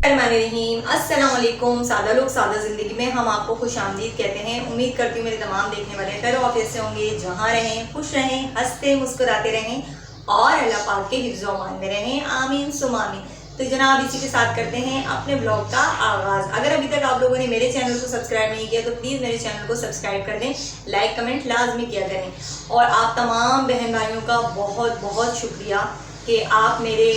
अस्सलाम वालेकुम। सादा लोग सादा ज़िंदगी में हम आपको खुशामदीद कहते हैं। उम्मीद करती हूँ मेरे तमाम देखने वाले खैर ऑफिस से होंगे, जहाँ रहें खुश रहें, हंसते मुस्कुराते रहें और अल्लाह पाक के हिफ्ज़ व अमान में रहें। आमीन सुम आमीन। तो जनाब इसी के साथ करते हैं अपने ब्लॉग का आगाज़। अगर अभी तक आप लोगों ने मेरे चैनल को सब्सक्राइब नहीं किया तो प्लीज़ मेरे चैनल को सब्सक्राइब कर दें, लाइक कमेंट लाजमी किया करें। और आप तमाम बहन भाइयों का बहुत बहुत शुक्रिया कि आप मेरी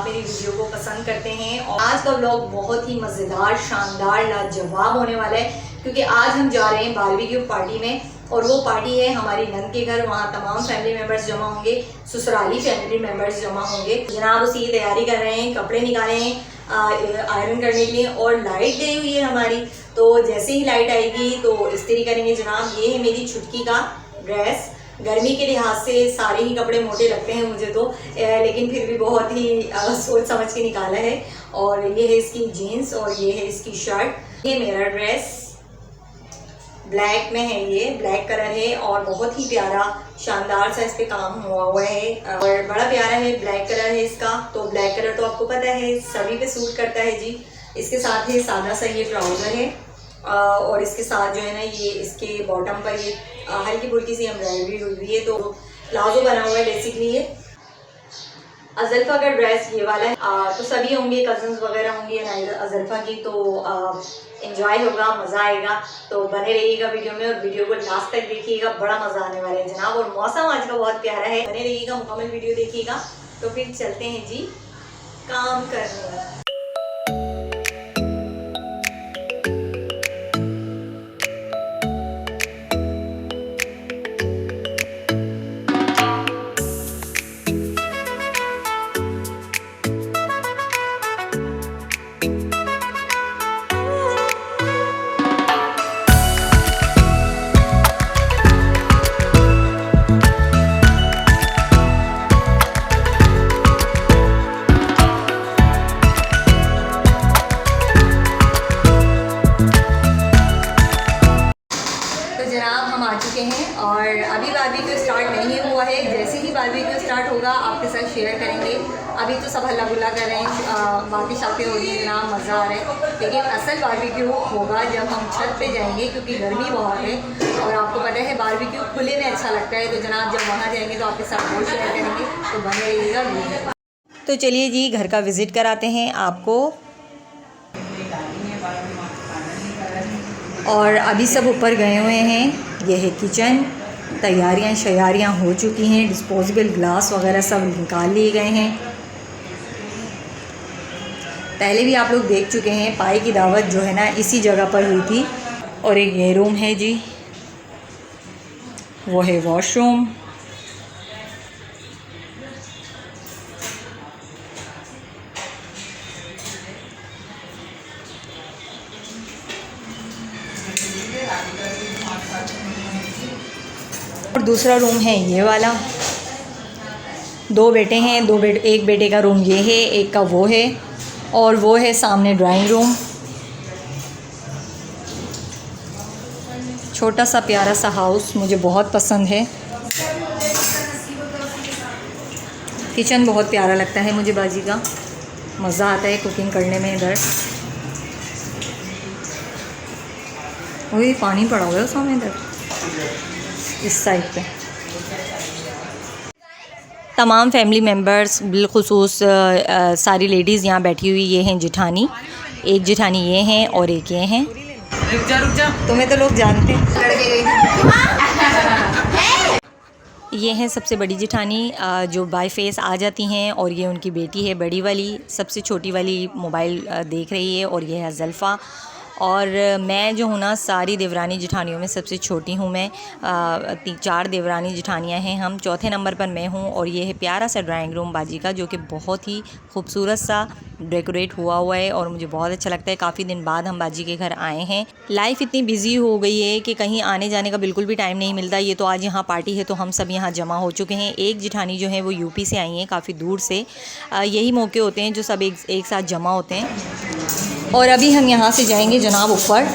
वीडियो को पसंद करते हैं। और आज का व्लॉग बहुत ही मज़ेदार, शानदार, लाजवाब होने वाला है क्योंकि आज हम जा रहे हैं बारबेक्यू पार्टी में। और वो पार्टी है हमारी नंद के घर। वहाँ तमाम फैमिली मेम्बर्स जमा होंगे, ससुराली फैमिली मेम्बर्स जमा होंगे। जनाब उसी की तैयारी कर रहे हैं, कपड़े निकाले हैं आयरन करने के लिए। और लाइट गई हुई है हमारी, तो जैसे ही लाइट आएगी तो इस्त्री करेंगे। जनाब ये है मेरी छुटकी का ड्रेस। गर्मी के लिहाज से सारे ही कपड़े मोटे लगते हैं मुझे तो, लेकिन फिर भी बहुत ही सोच समझ के निकाला है। और ये है इसकी जीन्स और ये है इसकी शर्ट। ये मेरा ड्रेस ब्लैक में है, ये ब्लैक कलर है और बहुत ही प्यारा शानदार सा इस पे काम हुआ है और बड़ा प्यारा है। ब्लैक कलर है इसका, तो ब्लैक कलर तो आपको पता है सभी पे सूट करता है जी। इसके साथ है सादा सा ये ट्राउज़र है और इसके साथ जो है ना ये इसके बॉटम पर ये हल्की फुल्की सी एम्ब्रॉयडरी हुई है। तो प्लाजो बना हुआ है बेसिकली। ये अज़ल्फ़ा का ड्रेस ये वाला है। तो सभी होंगे, कज़न्स वगैरह होंगे अज़ल्फ़ा की, तो एंजॉय होगा, मज़ा आएगा। तो बने रहिएगा वीडियो में और वीडियो को लास्ट तक देखिएगा, बड़ा मज़ा आने वाला है जनाब। और मौसम आज का बहुत प्यारा है, बने रहिएगा, मुकम्मल वीडियो देखिएगा। तो फिर चलते हैं जी काम करने। और अभी बारबेक्यू स्टार्ट नहीं हुआ है। जैसे ही बारबेक्यू स्टार्ट होगा आपके साथ शेयर करेंगे। अभी तो सब हल्ला गुल्ला कर रहे हैं, बाकी शॉपें हो रही है ना, मज़ा आ रहा है। लेकिन असल बारबेक्यू होगा जब हम छत पे जाएंगे क्योंकि गर्मी बहुत है और आपको पता है बारबेक्यू खुले में अच्छा लगता है। तो जनाब जब वहाँ जाएंगे तो आपके साथ वो शेयर करेंगे, तो बने रहिएगा। तो चलिए जी घर का विज़िट कराते हैं आपको। और अभी सब ऊपर गए हुए हैं। यह है किचन, तैयारियां शयारियां हो चुकी हैं, डिस्पोजेबल ग्लास वगैरह सब निकाल लिए गए हैं। पहले भी आप लोग देख चुके हैं, पाई की दावत जो है ना इसी जगह पर हुई थी। और एक ये रूम है जी, वो है वॉशरूम। और दूसरा रूम है ये वाला। दो बेटे हैं, एक बेटे का रूम ये है, एक का वो है। और वो है सामने ड्राइंग रूम। छोटा सा प्यारा सा हाउस मुझे बहुत पसंद है। किचन बहुत प्यारा लगता है मुझे बाजी का, मज़ा आता है कुकिंग करने में। इधर वही पानी पड़ा हुआ है सामने, इधर इस साइड पे तमाम फैमिली मेम्बर्स बिलखुसूस सारी लेडीज़ यहाँ बैठी हुई। ये हैं जिठानी, एक जिठानी ये हैं और एक ये हैं। रुक जा तुम्हें तो लोग जानते हैं। ये हैं सबसे बड़ी जिठानी जो बाय फेस आ जाती हैं। और ये उनकी बेटी है बड़ी वाली, सबसे छोटी वाली मोबाइल देख रही है। और ये है अज़ल्फ़ा। और मैं जो हूँ ना सारी देवरानी जिठानियों में सबसे छोटी हूँ मैं। 4 देवरानी जिठानियाँ हैं हम, चौथे नंबर पर मैं हूँ। और ये है प्यारा सा ड्राइंग रूम बाजी का, जो कि बहुत ही खूबसूरत सा डेकोरेट हुआ है और मुझे बहुत अच्छा लगता है। काफ़ी दिन बाद हम बाजी के घर आए हैं। लाइफ इतनी बिजी हो गई है कि कहीं आने जाने का बिल्कुल भी टाइम नहीं मिलता। ये तो आज यहाँ पार्टी है तो हम सब यहाँ जमा हो चुके हैं। एक जिठानी जो है वो यूपी से आई हैं, काफ़ी दूर से। यही मौके होते हैं जो सब एक साथ जमा होते हैं। और अभी हम यहाँ से जाएंगे जनाब ऊपर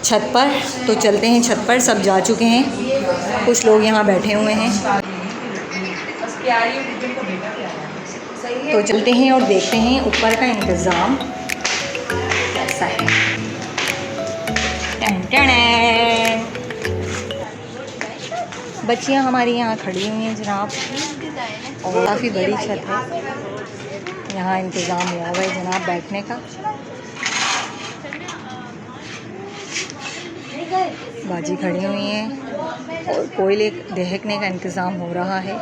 छत पर। तो चलते हैं छत पर, सब जा चुके हैं, कुछ लोग यहाँ बैठे हुए हैं। तो चलते हैं और देखते हैं ऊपर का इंतज़ाम कैसा है। बच्चियां हमारी यहाँ खड़ी हुई हैं जनाब, और काफ़ी बड़ी छत है। यहाँ इंतज़ाम हुआ हुआ है जनाब बैठने का। बाजी खड़ी हुई हैं और कोयले दहकने का इंतज़ाम हो रहा है।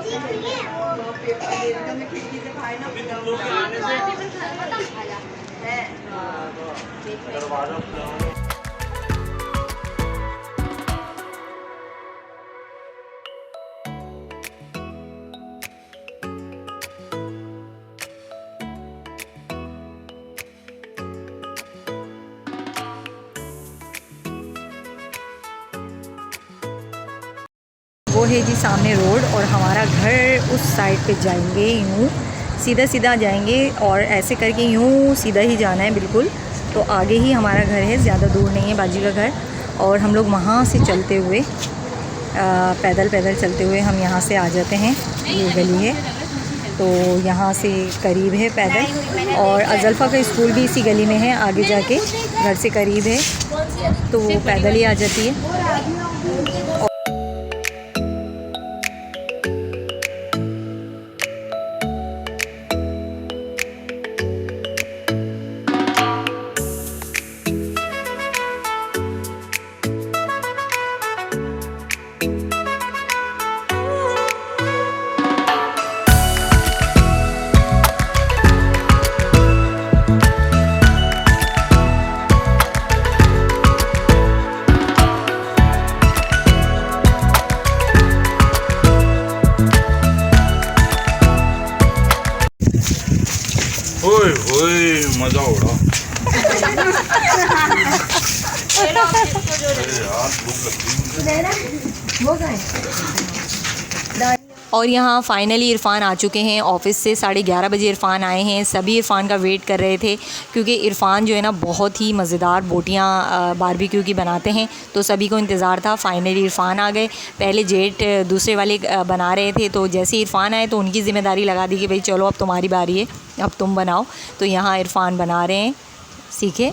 वो है जी सामने रोड, और हमारा घर उस साइड पे जाएंगे, यूँ सीधा सीधा जाएंगे और ऐसे करके यूँ सीधा ही जाना है बिल्कुल। तो आगे ही हमारा घर है, ज़्यादा दूर नहीं है बाजी का घर। और हम लोग वहाँ से चलते हुए पैदल चलते हुए हम यहाँ से आ जाते हैं। ये गली है तो यहाँ से करीब है पैदल, और अज़ल्फ़ा का स्कूल भी इसी गली में है, आगे जाके घर से करीब है, तो वो पैदल ही आ जाती है। मजा उड़ा। और यहाँ फ़ाइनली इरफ़ान आ चुके हैं ऑफ़िस से। 11:30 बजे इरफ़ान आए हैं। सभी इरफ़ान का वेट कर रहे थे क्योंकि इरफ़ान जो है ना बहुत ही मज़ेदार बोटियाँ बारबेक्यू की बनाते हैं, तो सभी को इंतज़ार था। फ़ाइनली इरफ़ान आ गए। पहले जेट दूसरे वाले बना रहे थे, तो जैसे इरफ़ान आए तो उनकी ज़िम्मेदारी लगा दी कि भाई चलो अब तुम्हारी बारी है, अब तुम बनाओ। तो यहाँ इरफ़ान बना रहे हैं, सीखे।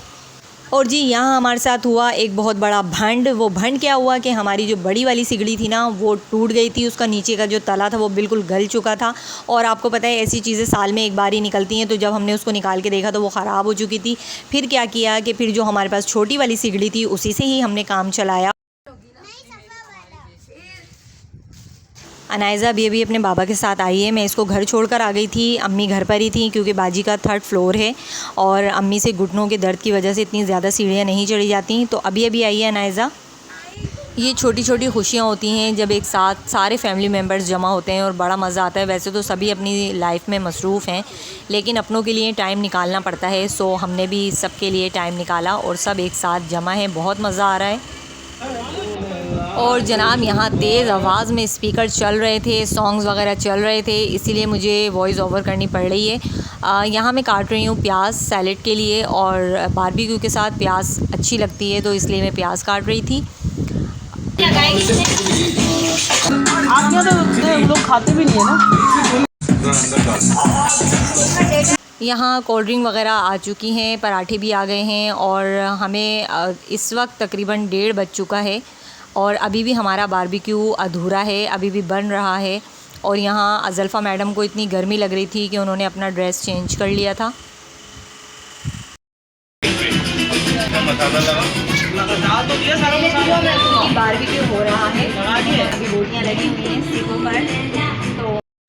और जी यहाँ हमारे साथ हुआ एक बहुत बड़ा भंड। वो भंड क्या हुआ कि हमारी जो बड़ी वाली सिगड़ी थी ना वो टूट गई थी, उसका नीचे का जो तला था वो बिल्कुल गल चुका था। और आपको पता है ऐसी चीज़ें साल में एक बार ही निकलती हैं, तो जब हमने उसको निकाल के देखा तो वो ख़राब हो चुकी थी। फिर क्या किया कि फिर जो हमारे पास छोटी वाली सिगड़ी थी उसी से ही हमने काम चलाया। अनायज़ा अभी अपने बाबा के साथ आई है। मैं इसको घर छोड़कर आ गई थी, अम्मी घर पर ही थी क्योंकि बाजी का 3rd फ्लोर है और अम्मी से घुटनों के दर्द की वजह से इतनी ज़्यादा सीढ़ियाँ नहीं चढ़ी जाती। तो अभी आई है अनायज़ा। ये छोटी छोटी खुशियाँ होती हैं जब एक साथ सारे फैमिली मेम्बर्स जमा होते हैं और बड़ा मज़ा आता है। वैसे तो सभी अपनी लाइफ में मसरूफ़ हैं, लेकिन अपनों के लिए टाइम निकालना पड़ता है। सो हमने भी सबके लिए टाइम निकाला और सब एक साथ जमा है। बहुत मज़ा आ रहा है। और जनाब यहाँ तेज़ आवाज़ में स्पीकर चल रहे थे, सॉन्ग्स वगैरह चल रहे थे, इसीलिए मुझे वॉइस ओवर करनी पड़ रही है। यहाँ मैं काट रही हूँ प्याज सैलेड के लिए, और बारबेक्यू के साथ प्याज अच्छी लगती है तो इसलिए मैं प्याज काट रही थी। आप लोग खाते भी नहीं है ना। यहाँ कोल्ड ड्रिंक वगैरह आ चुकी हैं, पराठे भी आ गए हैं, और हमें इस वक्त तकरीबन 1:30 बज चुका है और अभी भी हमारा बारबेक्यू अधूरा है, अभी भी बन रहा है। और यहाँ अज़ल्फ़ा मैडम को इतनी गर्मी लग रही थी कि उन्होंने अपना ड्रेस चेंज कर लिया था। बारबेक्यू हो रहा है, अभी बोटियाँ लगी हुई हैं सीखों पर।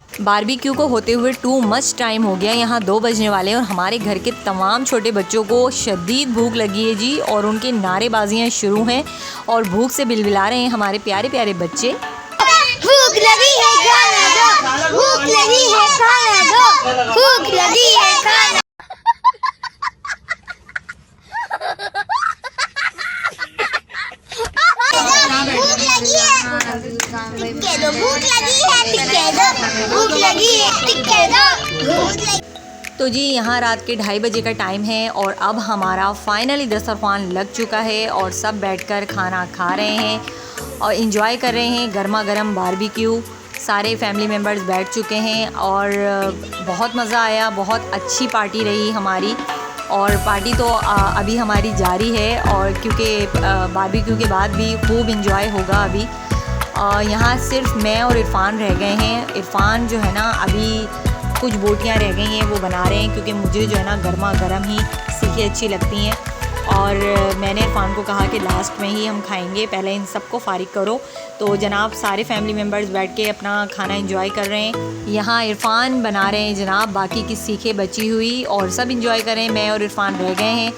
तो बारबेक्यू को होते हुए टू मच टाइम हो गया, यहाँ 2 बजने वाले हैं और हमारे घर के तमाम छोटे बच्चों को शदीद भूख लगी है जी, और उनके नारेबाजियाँ शुरू हैं और भूख से बिलबिला रहे हैं हमारे प्यारे प्यारे बच्चे। भूख लगी है खाना दो, भूख लगी है खाना दो, भूख लगी है खाना। भूख लगी है, टिक्के दो, भूख लगी है, टिक्के दो, भूख लगी है, टिक्के दो। तो जी यहाँ रात के 2:30 बजे का टाइम है और अब हमारा फाइनली दस्तरखान लग चुका है और सब बैठकर खाना खा रहे हैं और इंजॉय कर रहे हैं गर्मा गर्म बारबेक्यू। सारे फैमिली मेम्बर्स बैठ चुके हैं और बहुत मज़ा आया, बहुत अच्छी पार्टी रही हमारी। और पार्टी तो अभी हमारी जारी है और क्योंकि बारबेक्यू के बाद भी खूब इंजॉय होगा। अभी यहाँ सिर्फ मैं और इरफ़ान रह गए हैं। इरफ़ान जो है ना अभी कुछ बोटियाँ रह गई हैं वो बना रहे हैं, क्योंकि मुझे जो है ना गर्मा गर्म ही सीखें अच्छी लगती हैं। और मैंने इरफ़ान को कहा कि लास्ट में ही हम खाएंगे, पहले इन सबको फ़ारिग करो। तो जनाब सारे फैमिली मेम्बर्स बैठ के अपना खाना एंजॉय कर रहे हैं। यहाँ इरफ़ान बना रहे हैं जनाब, बाकी की सीखें बची हुई और सब एंजॉय कर रहे हैं। मैं और इरफ़ान रह गए हैं।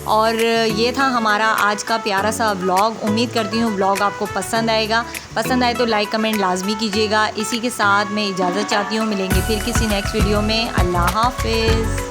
और ये था हमारा आज का प्यारा सा व्लॉग। उम्मीद करती हूँ व्लॉग आपको पसंद आएगा। पसंद आए तो लाइक कमेंट लाजमी कीजिएगा। इसी के साथ मैं इजाज़त चाहती हूँ, मिलेंगे फिर किसी नेक्स्ट वीडियो में। अल्लाह हाफ़िज़।